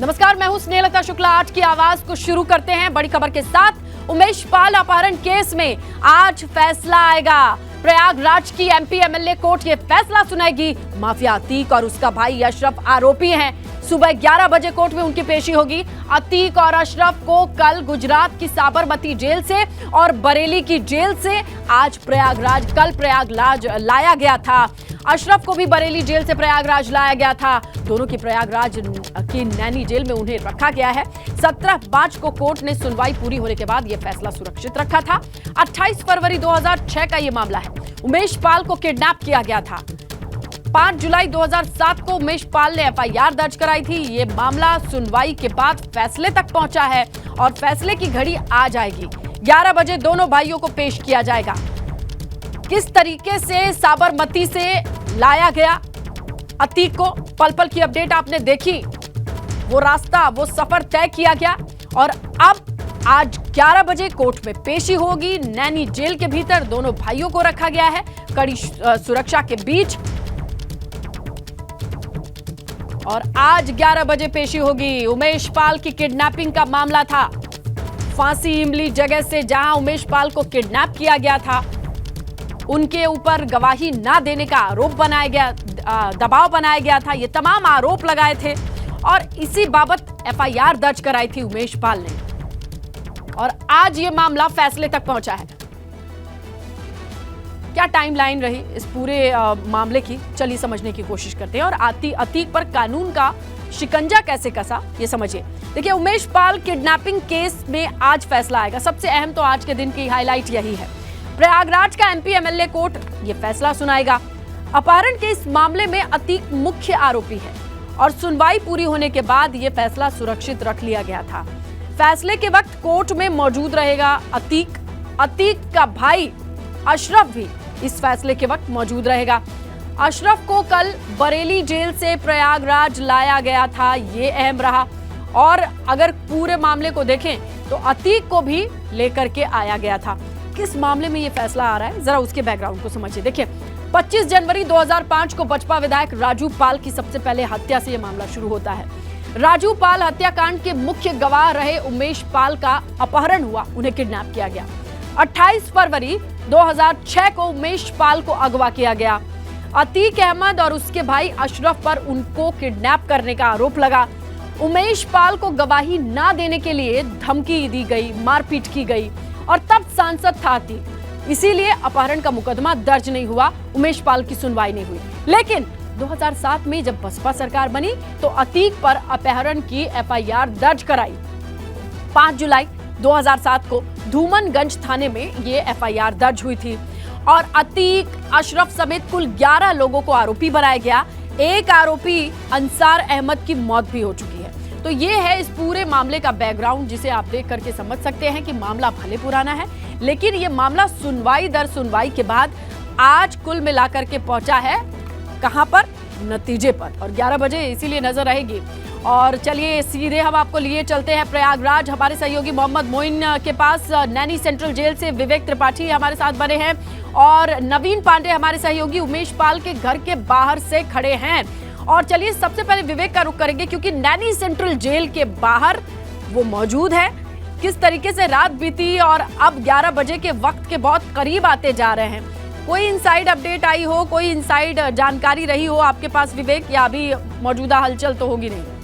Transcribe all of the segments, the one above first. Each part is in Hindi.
नमस्कार, मैं हूं स्नेहलता शुक्ला। आज की आवाज को शुरू करते हैं बड़ी खबर के साथ। उमेश पाल अपहरण केस में आज फैसला आएगा। प्रयागराज की एमपी एमएलए कोर्ट ये फैसला सुनाएगी। माफिया अतीक और उसका भाई अशरफ आरोपी हैं। सुबह 11 बजे कोर्ट में उनकी पेशी होगी। अतीक और अशरफ को कल गुजरात की साबरमती जेल से और बरेली की जेल से कल प्रयागराज लाया गया था। अशरफ को भी बरेली जेल से प्रयागराज लाया गया था। दोनों की प्रयागराज की नैनी जेल में उन्हें रखा गया है। 17 मार्च को कोर्ट ने सुनवाई पूरी होने के बाद यह फैसला सुरक्षित रखा था। 28 फरवरी 2006 का यह मामला है। उमेश पाल को किडनैप किया गया था। 5 जुलाई 2007 को उमेश पाल ने एफआईआर दर्ज कराई थी। ये मामला सुनवाई के बाद फैसले तक पहुंचा है और फैसले की घड़ी आ जाएगी। 11 बजे दोनों भाइयों को पेश किया जाएगा। किस तरीके से साबरमती से लाया गया अतीक को, पल पल की अपडेट आपने देखी। वो रास्ता, वो सफर तय किया गया और अब आज 11 बजे कोर्ट में पेशी होगी। नैनी जेल के भीतर दोनों भाइयों को रखा गया है कड़ी सुरक्षा के बीच और आज 11 बजे पेशी होगी। उमेश पाल की किडनैपिंग का मामला था। फांसी इमली जगह से जहां उमेश पाल को किडनैप किया गया था, उनके ऊपर गवाही ना देने का आरोप बनाया गया, दबाव बनाया गया था। ये तमाम आरोप लगाए थे और इसी बाबत एफआईआर दर्ज कराई थी उमेश पाल ने और आज ये मामला फैसले तक पहुंचा है। क्या टाइमलाइन रही इस पूरे मामले की, चलिए समझने की कोशिश करते हैं और अतीक पर कानून का शिकंजा कैसे कसा ये समझिए। देखिए, उमेश पाल किडनैपिंग केस में आज फैसला आएगा। सबसे अहम तो आज के दिन की हाईलाइट यही है। प्रयागराज का एमपी एमएलए कोर्ट ये फैसला सुनाएगा। अपहरण के इस मामले में अतीक मुख्य आरोपी है और सुनवाई पूरी होने के बाद ये फैसला सुरक्षित रख लिया गया था। फैसले के वक्त कोर्ट में मौजूद रहेगा अतीक का भाई अशरफ भी इस फैसले के वक्त मौजूद रहेगा। अशरफ को कल बरेली जेल से प्रयागराज लाया गया था, ये अहम रहा। और अगर पूरे मामले को देखें तो अतीक को भी लेकर के आया गया था। किस मामले में ये फैसला आ रहा है, जरा उसके बैकग्राउंड को समझिए। देखिए, 25 जनवरी 2005 को बचपा विधायक राजू पाल की सबसे पहले हत्या से यह मामला शुरू होता है। राजू पाल हत्याकांड के मुख्य गवाह रहे उमेश पाल का अपहरण हुआ, उन्हें किडनैप किया गया। 28 फरवरी 2006 को उमेश पाल को अगवा किया गया। अतीक अहमद और उसके भाई अशरफ पर उनको किडनैप करने का आरोप लगा। उमेश पाल को गवाही ना देने के लिए धमकी दी गई, मारपीट की गई और तब सांसद था अतीक, इसीलिए अपहरण का मुकदमा दर्ज नहीं हुआ। उमेश पाल की सुनवाई नहीं हुई। लेकिन 2007 में जब बसपा सरकार बनी तो अतीक पर अपहरण की एफआईआर दर्ज कराई। 5 जुलाई 2007 को धूमनगंज थाने में ये एफआईआर दर्ज हुई थी और अतीक, अशरफ समेत कुल 11 लोगों को आरोपी बनाया गया। एक आरोपी अंसार अहमद की मौत भी हो चुकी है। तो ये है इस पूरे मामले का बैकग्राउंड, जिसे आप देख करके समझ सकते हैं कि मामला भले पुराना है, लेकिन ये मामला सुनवाई दर सुनवाई के बाद आज कुल मिलाकर के पहुंचा है कहां पर, नतीजे पर। और 11 बजे इसीलिए नजर रहेगी। और चलिए सीधे हम आपको लिए चलते हैं प्रयागराज। हमारे सहयोगी मोहम्मद मोइन के पास नैनी सेंट्रल जेल से विवेक त्रिपाठी हमारे साथ बने हैं और नवीन पांडे हमारे सहयोगी उमेश पाल के घर के बाहर से खड़े हैं। और चलिए सबसे पहले विवेक का रुख करेंगे, क्योंकि नैनी सेंट्रल जेल के बाहर वो मौजूद है। किस तरीके से रात बीती और अब 11 बजे के वक्त के बहुत करीब आते जा रहे हैं, कोई इनसाइड अपडेट आई हो, कोई इनसाइड जानकारी रही हो आपके पास विवेक, या अभी मौजूदा हलचल तो होगी नहीं?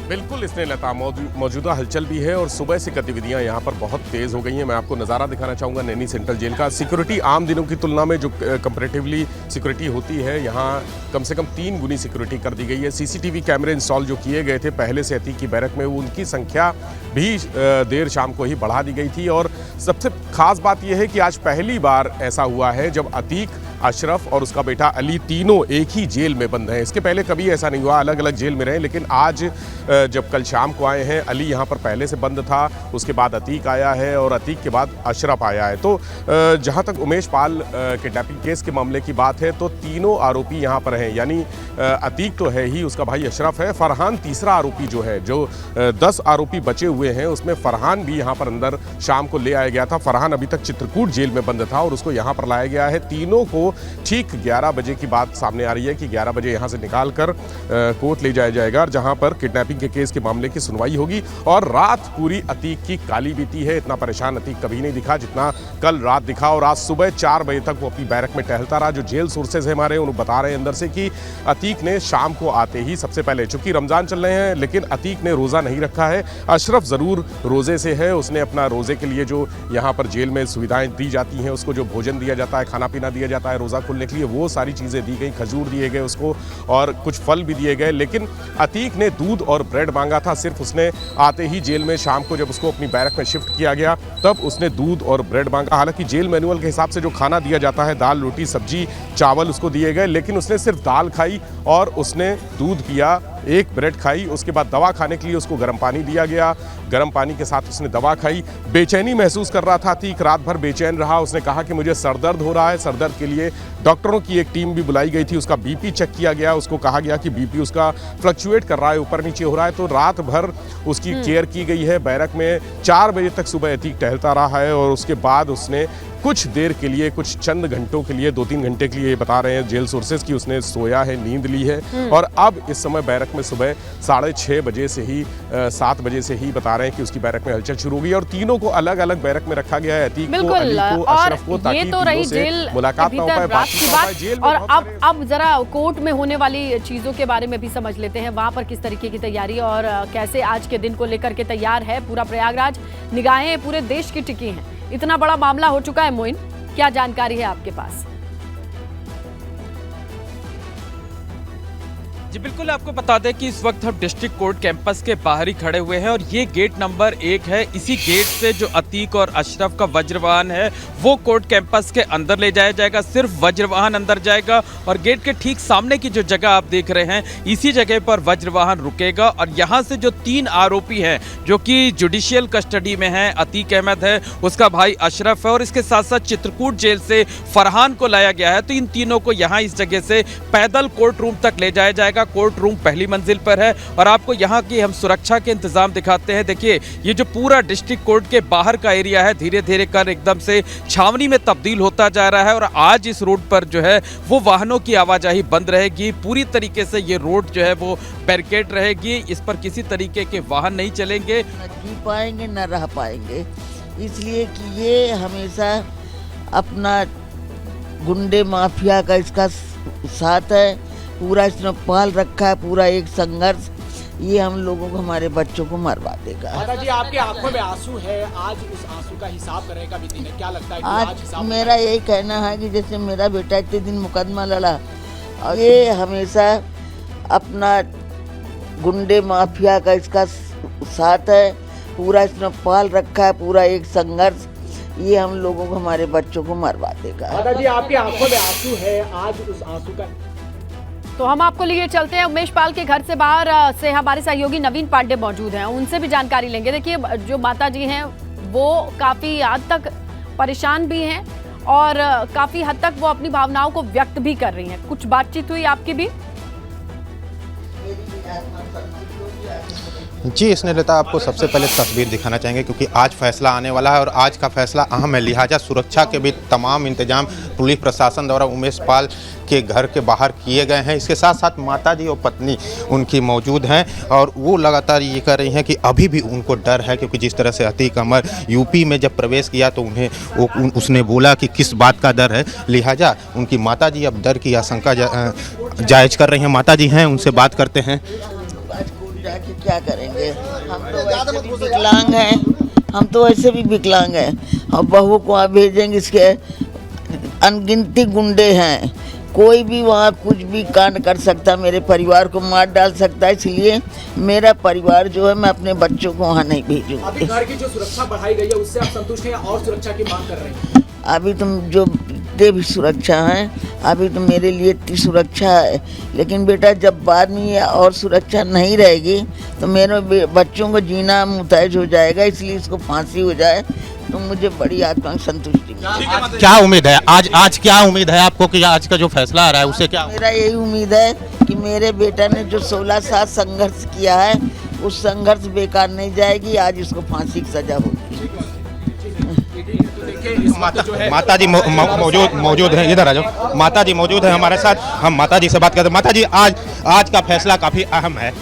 बिल्कुल, इसने लता मौजूदा हलचल भी है और सुबह से गतिविधियां यहां पर बहुत तेज हो गई हैं। मैं आपको नज़ारा दिखाना चाहूँगा नैनी सेंट्रल जेल का। सिक्योरिटी आम दिनों की तुलना में जो कंपैरेटिवली सिक्योरिटी होती है, यहाँ कम से कम 3 गुनी सिक्योरिटी कर दी गई है। सीसीटीवी कैमरे इंस्टॉल जो किए गए थे पहले से अतीक की बैरक में, उनकी संख्या भी देर शाम को ही बढ़ा दी गई थी। और सबसे खास बात यह है कि आज पहली बार ऐसा हुआ है जब अतीक, अशरफ और उसका बेटा अली तीनों एक ही जेल में बंद हैं। इसके पहले कभी ऐसा नहीं हुआ, अलग अलग जेल में रहे, लेकिन आज जब कल शाम को आए हैं, अली यहाँ पर पहले से बंद था, उसके बाद अतीक आया है और अतीक के बाद अशरफ आया है। तो जहाँ तक उमेश पाल किडनैपिंग केस के मामले की बात है तो तीनों आरोपी यहाँ पर हैं, यानी अतीक तो है ही, उसका भाई अशरफ है, फरहान तीसरा आरोपी जो है, जो 10 आरोपी बचे हुए हैं उसमें फरहान भी यहाँ पर अंदर शाम को ले आया गया था। फरहान अभी तक चित्रकूट जेल में बंद था और उसको यहाँ पर लाया गया है। तीनों को को ठीक 11 बजे की बात सामने आ रही है कि 11 बजे यहाँ से निकाल कर कोर्ट ले जाया जाएगा, जहाँ पर किडनैपिंग के केस के मामले की सुनवाई होगी। और रात पूरी अतीक की काली बीती है। इतना परेशान अतीक कभी नहीं दिखा जितना कल रात दिखा, और आज सुबह 4 बजे तक वो अपनी बैरक में टहलता रहा। जो जेल सोर्सेज है हमारे, उन्हें बता रहे हैं अंदर से कि अतीक ने शाम को आते ही सबसे पहले, चूंकि रमजान चल रहे हैं लेकिन अतीक ने रोज़ा नहीं रखा है। अशरफ ज़रूर रोज़े से है, उसने अपना रोज़े के लिए जो यहाँ पर जेल में सुविधाएं दी जाती हैं, उसको जो भोजन दिया जाता है, खाना पीना दिया जाता है रोज़ा खुलने के लिए, वो सारी चीज़ें दी गई, खजूर दिए गए उसको और कुछ फल भी दिए गए। लेकिन अतीक ने दूध और ब्रेड मांगा था। सिर्फ उसने आते ही जेल में शाम को जब उसको अपनी बैरक में शिफ्ट किया गया तब उसने दूध और ब्रेड मांगा। हालांकि जेल मैनुअल के हिसाब से जो खाना दिया जाता है, दाल रोटी सब्जी चावल उसको दिए गए, लेकिन उसने सिर्फ दाल खाई और उसने दूध पिया, एक ब्रेड खाई। उसके बाद दवा खाने के लिए उसको गर्म पानी दिया गया, गर्म पानी के साथ उसने दवा खाई। बेचैनी महसूस कर रहा था अतीक, रात भर बेचैन रहा। उसने कहा कि मुझे सरदर्द हो रहा है। सरदर्द के लिए डॉक्टरों की एक टीम भी बुलाई गई थी, उसका बीपी चेक किया गया, उसको कहा गया कि बीपी उसका फ्लक्चुएट कर रहा है, ऊपर नीचे हो रहा है। तो रात भर उसकी केयर की गई है बैरक में। 4 बजे तक सुबह अतीक टहलता रहा है और उसके बाद उसने कुछ देर के लिए, कुछ चंद घंटों के लिए, 2-3 घंटे के लिए बता रहे हैं जेल सोर्सेज की उसने सोया है, नींद ली है। और अब इस समय बैरक में सुबह 6:30 बजे से ही 7 बजे से ही बता रहे हैं कि उसकी बैरक में हलचल शुरू हो गई और तीनों को अलग अलग बैरक में रखा गया है, अतीक को, अली को, अशरफ को, ताकि ये तो रही जेल मुलाकात ना हो पाए, बातचीत ना हो पाए जेल में। और अब जरा कोर्ट में होने वाली चीजों के बारे में भी समझ लेते हैं, वहां पर किस तरीके की तैयारी और कैसे आज के दिन को लेकर के तैयार है पूरा प्रयागराज। निगाहें पूरे देश की टिकी हैं, इतना बड़ा मामला हो चुका है। मोइन, क्या जानकारी है आपके पास? जी बिल्कुल, आपको बता दें कि इस वक्त हम डिस्ट्रिक्ट कोर्ट कैंपस के बाहर ही खड़े हुए हैं और ये गेट नंबर 1 है। इसी गेट से जो अतीक और अशरफ का वज्रवाहन है वो कोर्ट कैंपस के अंदर ले जाया जाएगा। सिर्फ वज्रवाहन अंदर जाएगा और गेट के ठीक सामने की जो जगह आप देख रहे हैं, इसी जगह पर वज्रवाहन रुकेगा। और यहाँ से जो 3 आरोपी हैं जो कि जुडिशियल कस्टडी में हैं, अतीक अहमद है, उसका भाई अशरफ है और इसके साथ साथ चित्रकूट जेल से फरहान को लाया गया है। तो इन तीनों को यहाँ इस जगह से पैदल कोर्ट रूम तक ले जाया जाएगा। कोर्ट रूम पहली मंजिल पर है और आपको यहाँ की हम सुरक्षा के इंतजाम दिखाते हैं। देखिए, ये जो पूरा डिस्ट्रिक्ट कोर्ट के बाहर का एरिया है, धीरे धीरे कर एकदम से छावनी में तब्दील होता जा रहा है और आज इस रोड पर जो है वो वाहनों की आवाजाही बंद रहेगी। पूरी तरीके से ये रोड जो है वो बैरिकेड रहेगी, इस पर किसी तरीके के वाहन नहीं चलेंगे। न जी पाएंगे न रह पाएंगे, इसलिए कि ये हमेशा अपना गुंडे माफिया का इसका साथ है, पूरा इसने पाल रखा है, पूरा एक संघर्ष। ये हम लोगों को, हमारे बच्चों को मरवा देगा। माता जी, आपके आंखों में आंसू है, आज उस आंसू का हिसाब करेगा भी दिन है, क्या लगता है कि आज हिसाब? मेरा यही कहना है कि जैसे मेरा बेटा इतने दिन मुकदमा लड़ा और ये हमेशा अपना गुंडे माफिया का इसका साथ है, पूरा इसने पाल रखा है, पूरा एक संघर्ष। ये हम लोगों को, हमारे बच्चों को मरवा देगा। माता जी, आपके आंखों में आंसू है, आज उस आंसू का। तो हम आपको लिए चलते हैं उमेश पाल के घर से बाहर से हमारे सहयोगी नवीन पांडे मौजूद हैं, उनसे भी जानकारी लेंगे। देखिए, जो माता जी हैं वो काफ़ी हद तक परेशान भी हैं और काफ़ी हद तक वो अपनी भावनाओं को व्यक्त भी कर रही हैं। कुछ बातचीत हुई आपकी भी? जी, इसने लेता आपको सबसे पहले तस्वीर दिखाना चाहेंगे क्योंकि आज फैसला आने वाला है और आज का फैसला अहम है। लिहाजा सुरक्षा के भी तमाम इंतजाम पुलिस प्रशासन द्वारा उमेश पाल के घर के बाहर किए गए हैं। इसके साथ साथ माताजी और पत्नी उनकी मौजूद हैं और वो लगातार ये कर रही हैं कि अभी भी उनको डर है, क्योंकि जिस तरह से अतीक अहमद यूपी में जब प्रवेश किया तो उन्हें उसने बोला कि किस बात का डर है। लिहाजा उनकी माताजी अब डर की आशंका जायज़ कर रही हैं। माताजी हैं, उनसे बात करते हैं। जाके क्या करेंगे, हम तो वैसे भी विकलांग हैं, हम तो वैसे भी विकलांग हैं और बहू को वहाँ भेजेंगे। इसके अनगिनती गुंडे हैं, कोई भी वहाँ कुछ भी कांड कर सकता, मेरे परिवार को मार डाल सकता है। इसलिए मेरा परिवार जो है, मैं अपने बच्चों को वहाँ नहीं भेजूँगी। अभी घर की जो सुरक्षा बढ़ाई गई है उससे आप संतुष्ट हैं और सुरक्षा की मांग कर रहे हैं? अभी तुम जो जितने भी सुरक्षा है, अभी तो मेरे लिए इतनी सुरक्षा है, लेकिन बेटा जब बाद में ये और सुरक्षा नहीं रहेगी तो मेरे बच्चों को जीना मुताज हो जाएगा। इसलिए इसको फांसी हो जाए तो मुझे बड़ी आत्मा संतुष्टि मिलेगी। क्या उम्मीद है आज क्या उम्मीद है आपको कि आज का जो फैसला आ रहा है उसे क्या? मेरा यही उम्मीद है कि मेरे बेटा ने जो 16 साल संघर्ष किया है उस संघर्ष बेकार नहीं जाएगी। आज इसको फांसी की सजा होगी। देखिए इस वक्त जो है माता जी मौजूद हैं, इधर आ जाओ। माता जी मौजूद हैं हमारे साथ, हम माता जी से बात करते हैं। माता जी, आज का फैसला काफी अहम है,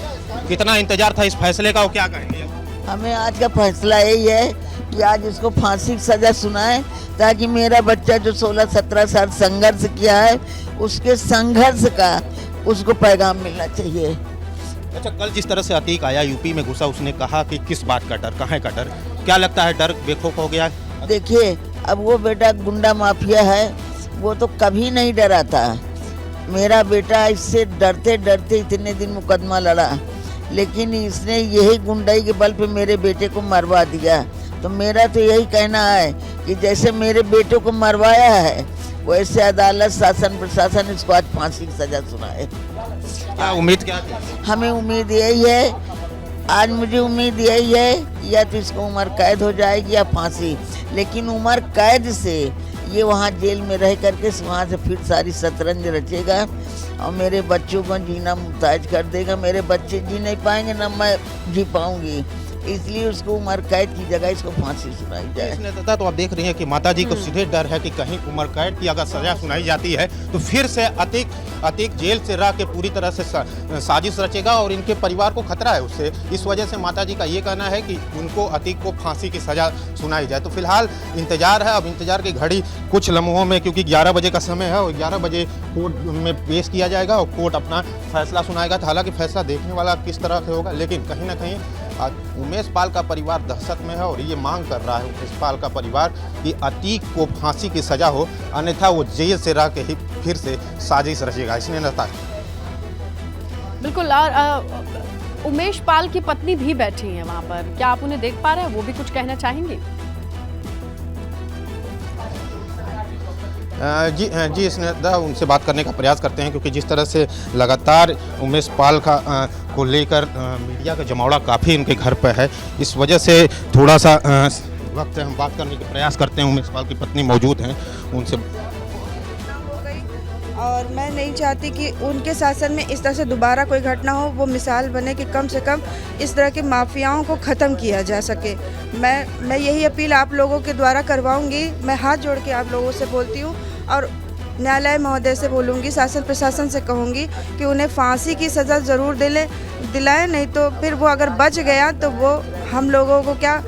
कितना इंतजार था इस फैसले का और क्या कहेंगे? हमें आज का फैसला यही है कि आज इसको फांसी की सजा सुनाए, ताकि मेरा बच्चा जो 16-17 साल संघर्ष किया है, उसके संघर्ष का उसको पैगाम मिलना चाहिए। अच्छा, कल जिस तरह से अतीक आया, यूपी में घुसा, उसने कहा कि किस बात का डर, कहाँ का डर, क्या लगता है डर बेखौफ हो गया है? देखिए, अब वो बेटा गुंडा माफिया है, वो तो कभी नहीं डरा था। मेरा बेटा इससे डरते डरते इतने दिन मुकदमा लड़ा, लेकिन इसने यही गुंडाई के बल पे मेरे बेटे को मरवा दिया। तो मेरा तो यही कहना है कि जैसे मेरे बेटे को मरवाया है, वैसे अदालत, शासन, प्रशासन इसको आज फांसी की सजा सुनाए। क्या उम्मीद क्या थी? हमें उम्मीद यही है, आज मुझे उम्मीद यही है, या तो इसको उम्र कैद हो जाएगी या फांसी। लेकिन उम्र कैद से ये वहाँ जेल में रह करके वहाँ से फिर सारी शतरंज रचेगा और मेरे बच्चों को जीना मुमताज कर देगा। मेरे बच्चे जी नहीं पाएंगे, ना मैं जी पाऊंगी, इसलिए उसको उम्र कैद की जगह इसको फांसी सुनाई जाए। नेता तो आप देख रही हैं कि माता जी को सीधे डर है कि कहीं उम्र कैद की अगर सजा सुनाई जाती है तो फिर से अतीक जेल से रह के पूरी तरह से साजिश रचेगा और इनके परिवार को खतरा है उससे। इस वजह से माता जी का ये कहना है कि उनको अतीक को फांसी की सजा सुनाई जाए। तो फिलहाल इंतजार है, अब इंतजार की घड़ी कुछ लम्हों में, क्योंकि 11 बजे का समय है और 11 बजे कोर्ट में पेश किया जाएगा और कोर्ट अपना फैसला सुनाएगा। हालांकि फैसला देखने वाला किस तरह से होगा, लेकिन कहीं ना कहीं आज उमेश पाल का परिवार दहशत में है और ये मांग कर रहा है उमेश पाल का परिवार कि अतीक को फांसी की सजा हो, अन्यथा वो जेल से रह के ही फिर से साजिश रचेगा। इसने नता बिल्कुल। और उमेश पाल की पत्नी भी बैठी हैं वहां पर, क्या आप उन्हें देख पा रहे हैं? वो भी कुछ कहना चाहेंगे? जी इसने उनसे बात करने का प्रयास करते हैं, क्योंकि जिस तरह से लगातार उमेश पाल को लेकर मीडिया का जमावड़ा काफ़ी उनके घर पर है, इस वजह से थोड़ा सा वक्त हम बात करने का प्रयास करते हैं। उमेश पाल की पत्नी मौजूद हैं, उनसे। और मैं नहीं चाहती कि उनके शासन में इस तरह से दोबारा कोई घटना हो, वो मिसाल बने कि कम से कम इस तरह के माफियाओं को ख़त्म किया जा सके। मैं यही अपील आप लोगों के द्वारा करवाऊंगी। मैं हाथ जोड़ के आप लोगों से बोलती हूँ और न्यायालय महोदय से बोलूँगी, शासन प्रशासन से कहूँगी कि उन्हें फांसी की सज़ा ज़रूर दिलाएं, नहीं तो फिर वो अगर बच गया तो वो हम लोगों को क्या,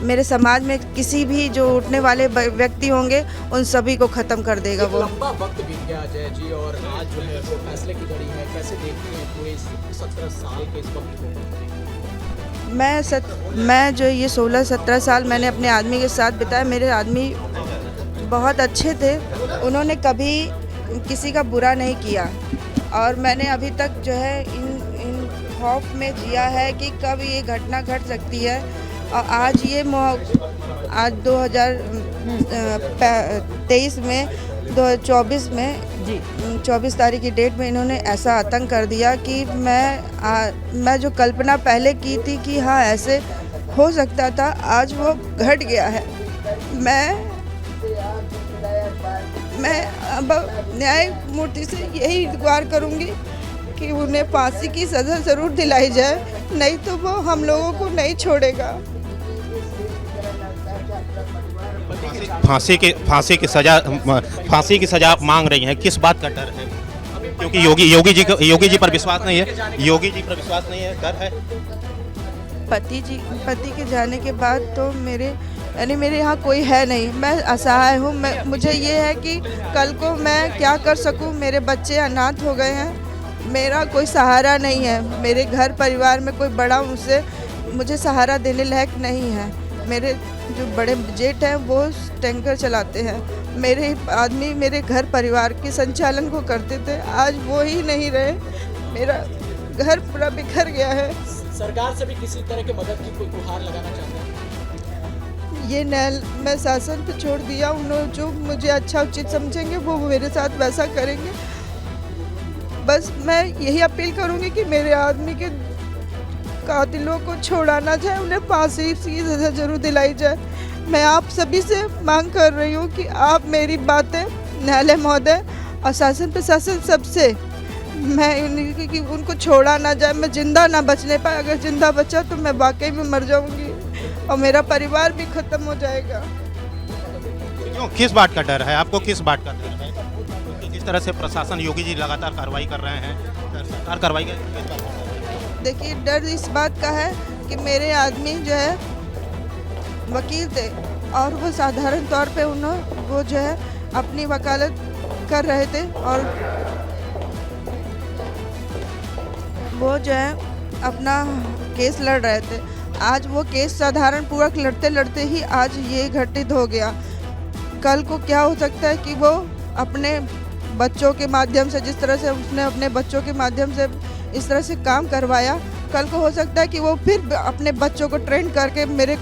मेरे समाज में किसी भी जो उठने वाले व्यक्ति होंगे उन सभी को ख़त्म कर देगा वो। लंबा वक्त बीत गया अजय जी और आज जो है वो फैसले की घड़ी है, कैसे देखती हैं पूरे 17 साल के इस वक्त को? मैं जो ये 16-17 साल मैंने अपने आदमी के साथ बिताया, मेरे आदमी बहुत अच्छे थे, उन्होंने कभी किसी का बुरा नहीं किया और मैंने अभी तक जो है इन खौफ में जिया है कि कब ये घटना घट सकती है। और आज 2023 में 2024 में 24 तारीख की डेट में इन्होंने ऐसा आतंक कर दिया कि मैं जो कल्पना पहले की थी कि हाँ ऐसे हो सकता था, आज वो घट गया है। मैं अब न्यायमूर्ति से यही गुहार करूँगी कि उन्हें फांसी की सज़ा ज़रूर दिलाई जाए, नहीं तो वो हम लोगों को नहीं छोड़ेगा। फांसी की सजा आप मांग रही हैं, किस बात का डर है? क्योंकि योगी जी पर विश्वास नहीं है, योगी जी पर विश्वास नहीं है, डर है। पति के जाने के बाद तो मेरे यहाँ कोई है नहीं, मैं असहाय हूँ। मुझे ये है कि कल को मैं क्या कर सकूँ, मेरे बच्चे अनाथ हो गए हैं, मेरा कोई सहारा नहीं है, मेरे घर परिवार में कोई बड़ा मुझे सहारा देने लायक नहीं है। मेरे जो बड़े जेठ हैं वो टैंकर चलाते हैं, मेरे आदमी मेरे घर परिवार के संचालन को करते थे, आज वो ही नहीं रहे, मेरा घर पूरा बिखर गया है। सरकार से भी किसी तरह की मदद की कोई गुहार लगाना चाहते हैं? ये मैं शासन पे छोड़ दिया, उन्होंने जो मुझे अच्छा उचित समझेंगे वो मेरे साथ वैसा करेंगे। बस मैं यही अपील करूंगी कि मेरे आदमी के कातिलों को छोड़ाना जाए, उन्हें फांसी की सजा जरूर दिलाई जाए। मैं आप सभी से मांग कर रही हूँ कि आप मेरी बातें न्यायालय महोदय और शासन प्रशासन सबसे कि उनको छोड़ा ना जाए, मैं जिंदा ना बचने पाए। अगर जिंदा बचा तो मैं वाकई में मर जाऊंगी और मेरा परिवार भी खत्म हो जाएगा। क्यों, किस बात का डर है आपको, किस बात का डर है? क्योंकि जिस तरह से प्रशासन, योगी जी लगातार कार्रवाई कर रहे हैं, सरकार कार्रवाई कर रही है। देखिए, डर इस बात का है कि मेरे आदमी जो है वकील थे और वो साधारण तौर पे वो जो है अपनी वकालत कर रहे थे और वो जो है अपना केस लड़ रहे थे। आज वो केस साधारण पूर्वक लड़ते लड़ते ही आज ये घटित हो गया। कल को क्या हो सकता है कि वो अपने बच्चों के माध्यम से, जिस तरह से उसने अपने बच्चों के माध्यम से इस तरह से काम करवाया, कल को हो सकता है कि वो फिर अपने बच्चों को ट्रेन करके मेरे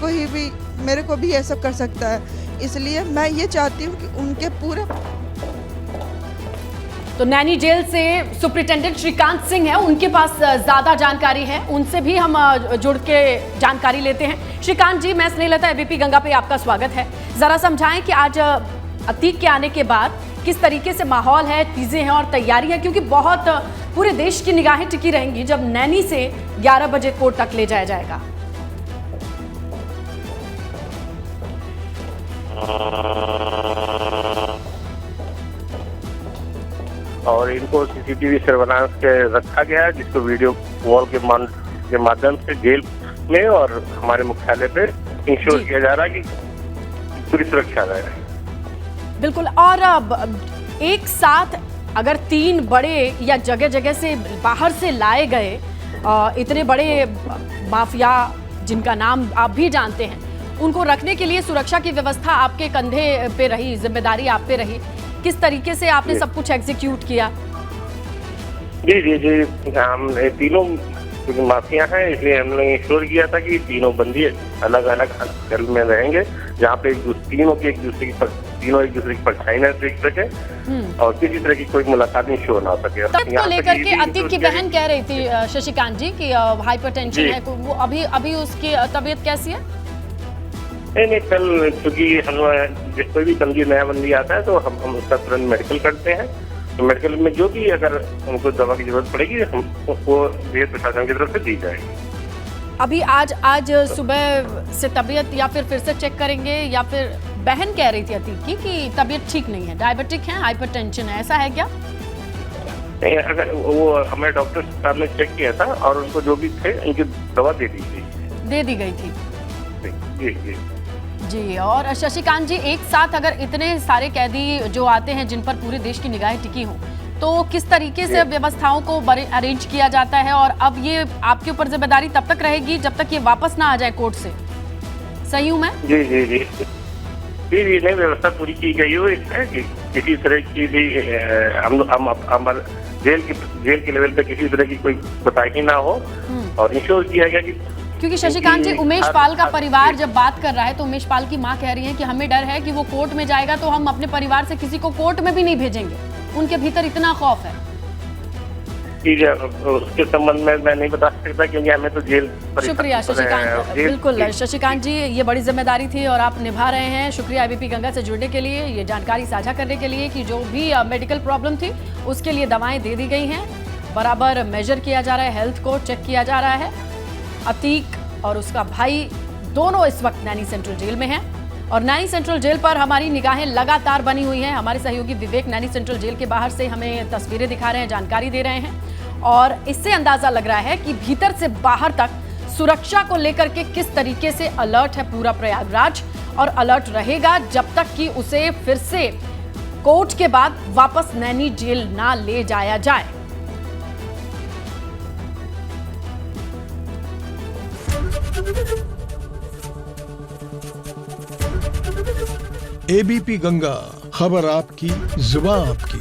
को भी ये सब कर सकता है। इसलिए मैं ये चाहती हूँ कि उनके पूरे। तो नैनी जेल से सुप्रिंटेंडेंट श्रीकांत सिंह है, उनके पास ज्यादा जानकारी है, उनसे भी हम जुड़ के जानकारी लेते हैं। श्रीकांत जी, मैं स्नेहलता एबीपी गंगा पे आपका स्वागत है। जरा समझाएं कि आज अतीक के आने के बाद किस तरीके से माहौल है, चीजें हैं और तैयारी है, क्योंकि बहुत पूरे देश की निगाहें टिकी रहेंगी जब नैनी से 11 बजे कोर्ट तक ले जाया जाएगा। और इनको सीसीटीवी सर्वेलांस के रखा गया है, जिसको वीडियो वॉल के माध्यम से जेल में और हमारे मुख्यालय पे इंश्योर किया जा रहा है कि पूरी सुरक्षा रहे। बिल्कुल। और एक साथ अगर 3 बड़े या जगह जगह से बाहर से लाए गए इतने बड़े माफिया जिनका नाम आप भी जानते हैं, उनको रखने के लिए सुरक्षा की व्यवस्था आपके कंधे पे रही, जिम्मेदारी आप पे रही, किस तरीके से आपने सब कुछ एग्जीक्यूट किया? जी जी जी, हम तीनों माफिया हैं, इसलिए हमने इंश्योर किया था कि तीनों बंदी अलग अलग सेल में रहेंगे, जहाँ पे तीनों एक दूसरे की परछाई न देख सके और किसी तरह की कोई मुलाकात नहीं शो ना हो सके। को लेकर के अतीक की बहन कह रही थी शशिकांत जी कि हाइपरटेंशन है, वो अभी उसकी तबीयत कैसी है? नहीं, कल क्योंकि हम कोई भी बंदी नया बंदी आता है तो हम उसका तुरंत मेडिकल करते हैं, तो मेडिकल में जो भी अगर उनको दवा की जरूरत पड़ेगी हमको जेल प्रशासन की तरफ से दी जाएगी। अभी आज सुबह से तबीयत या फिर से चेक करेंगे, या फिर बहन कह रही थी अतीक की कि तबीयत ठीक नहीं है, डायबिटिक है, हाइपरटेंशन है, ऐसा है क्या? नहीं, अगर वो हमारे डॉक्टर साहब ने चेक किया था और उनको जो भी थे उनकी दवा दे दी गई थी। जी जी जी। और शशिकांत जी, एक साथ अगर इतने सारे कैदी जो आते हैं जिन पर पूरे देश की निगाहें टिकी हों, तो किस तरीके से व्यवस्थाओं को अरेंज किया जाता है? और अब ये आपके ऊपर जिम्मेदारी तब तक रहेगी जब तक ये वापस ना आ जाए कोर्ट से, सही हूँ मैं? जी जी जी जी जी, नहीं, व्यवस्था पूरी की गई हुई है कि किसी तरह की भी हम जेल के लेवल पे किसी तरह की कोई कोताही ना हो और इंश्योर किया गया कि, क्योंकि शशिकांत जी, उमेश पाल का परिवार जब बात कर रहा है तो उमेश पाल की मां कह रही है कि हमें डर है कि वो कोर्ट में जाएगा तो हम अपने परिवार से किसी को कोर्ट में भी नहीं भेजेंगे, उनके भीतर इतना खौफ है। उसके संबंध में मैं नहीं बता सकता क्योंकि हमें तो जेल। शुक्रिया शशिकांत, बिल्कुल शशिकांत जी, ये बड़ी जिम्मेदारी थी और आप निभा रहे हैं। शुक्रिया एबीपी गंगा से जुड़ने के लिए, ये जानकारी साझा करने के लिए कि जो भी मेडिकल प्रॉब्लम थी उसके लिए दवाएं दे दी गई हैं, बराबर मेजर किया जा रहा है, हेल्थ को चेक किया जा रहा है। अतीक और उसका भाई दोनों इस वक्त नैनी सेंट्रल जेल में हैं और नैनी सेंट्रल जेल पर हमारी निगाहें लगातार बनी हुई हैं। हमारे सहयोगी विवेक नैनी सेंट्रल जेल के बाहर से हमें तस्वीरें दिखा रहे हैं, जानकारी दे रहे हैं और इससे अंदाजा लग रहा है कि भीतर से बाहर तक सुरक्षा को लेकर के किस तरीके से अलर्ट है पूरा प्रयागराज, और अलर्ट रहेगा जब तक कि उसे फिर से कोर्ट के बाद वापस नैनी जेल ना ले जाया जाए। एबीपी गंगा, खबर आपकी, जुबान आपकी।